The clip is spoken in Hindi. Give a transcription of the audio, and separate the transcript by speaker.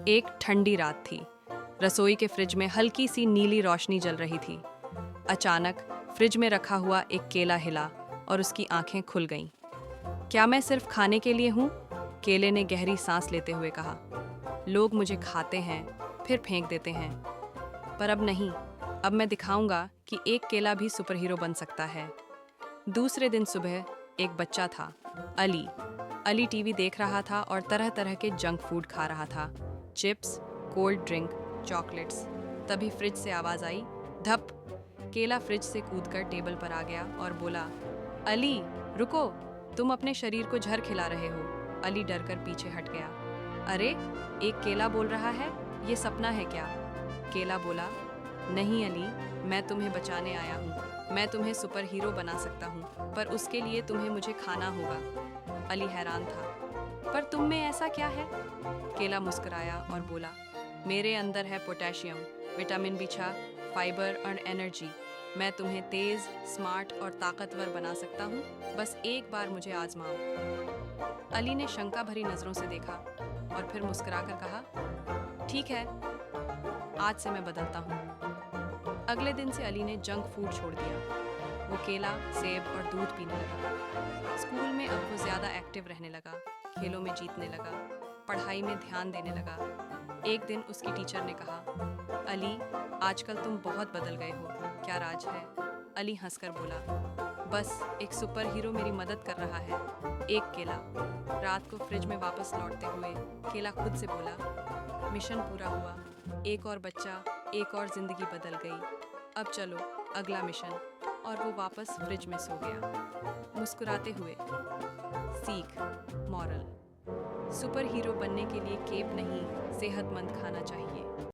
Speaker 1: एक ठंडी रात थी। रसोई के फ्रिज में हल्की सी नीली रोशनी जल रही थी। अचानक फ्रिज में रखा हुआ एक केला हिला और उसकी आंखें खुल गईं। क्या मैं सिर्फ खाने के लिए हूँ? केले ने गहरी सांस लेते हुए कहा। लोग मुझे खाते हैं, फिर फेंक देते हैं, पर अब नहीं। अब मैं दिखाऊंगा कि एक केला भी सुपर हीरो बन सकता है। दूसरे दिन सुबह एक बच्चा था, अली। अली टीवी देख रहा था और तरह तरह के जंक फूड खा रहा था, चिप्स, कोल्ड ड्रिंक, चॉकलेट्स। तभी फ्रिज से आवाज आई, धप। केला फ्रिज से कूदकर टेबल पर आ गया और बोला, अली रुको, तुम अपने शरीर को जहर खिला रहे हो। अली डरकर पीछे हट गया। अरे, एक केला बोल रहा है, ये सपना है क्या? केला बोला, नहीं अली, मैं तुम्हें बचाने आया हूँ। मैं तुम्हें सुपर हीरो बना सकता हूँ, पर उसके लिए तुम्हें मुझे खाना होगा। अली हैरान था, पर तुम में ऐसा क्या है? केला मुस्कुराया और बोला, मेरे अंदर है पोटेशियम, विटामिन B6, फाइबर और एनर्जी। मैं तुम्हें तेज, स्मार्ट और ताकतवर बना सकता हूँ। बस एक बार मुझे आजमाओ। अली ने शंका भरी नजरों से देखा और फिर मुस्कुराकर कहा, ठीक है, आज से मैं बदलता हूँ। अगले दिन से अली ने जंक फूड छोड़ दिया। वो केला, सेब और दूध पीने लगा। स्कूल में अब वो ज़्यादा एक्टिव रहने लगा, खेलों में जीतने लगा, पढ़ाई में ध्यान देने लगा। एक दिन उसकी टीचर ने कहा, अली, आजकल तुम बहुत बदल गए हो, क्या राज है? अली हंसकर बोला, बस एक सुपर हीरो मेरी मदद कर रहा है, एक केला। रात को फ्रिज में वापस लौटते हुए केला खुद से बोला, मिशन पूरा हुआ, एक और बच्चा, एक और जिंदगी बदल गई। अब चलो अगला मिशन। और वो वापस फ्रिज में सो गया, मुस्कुराते हुए। सीख, मॉरल, सुपर हीरो बनने के लिए केप नहीं, सेहतमंद खाना चाहिए।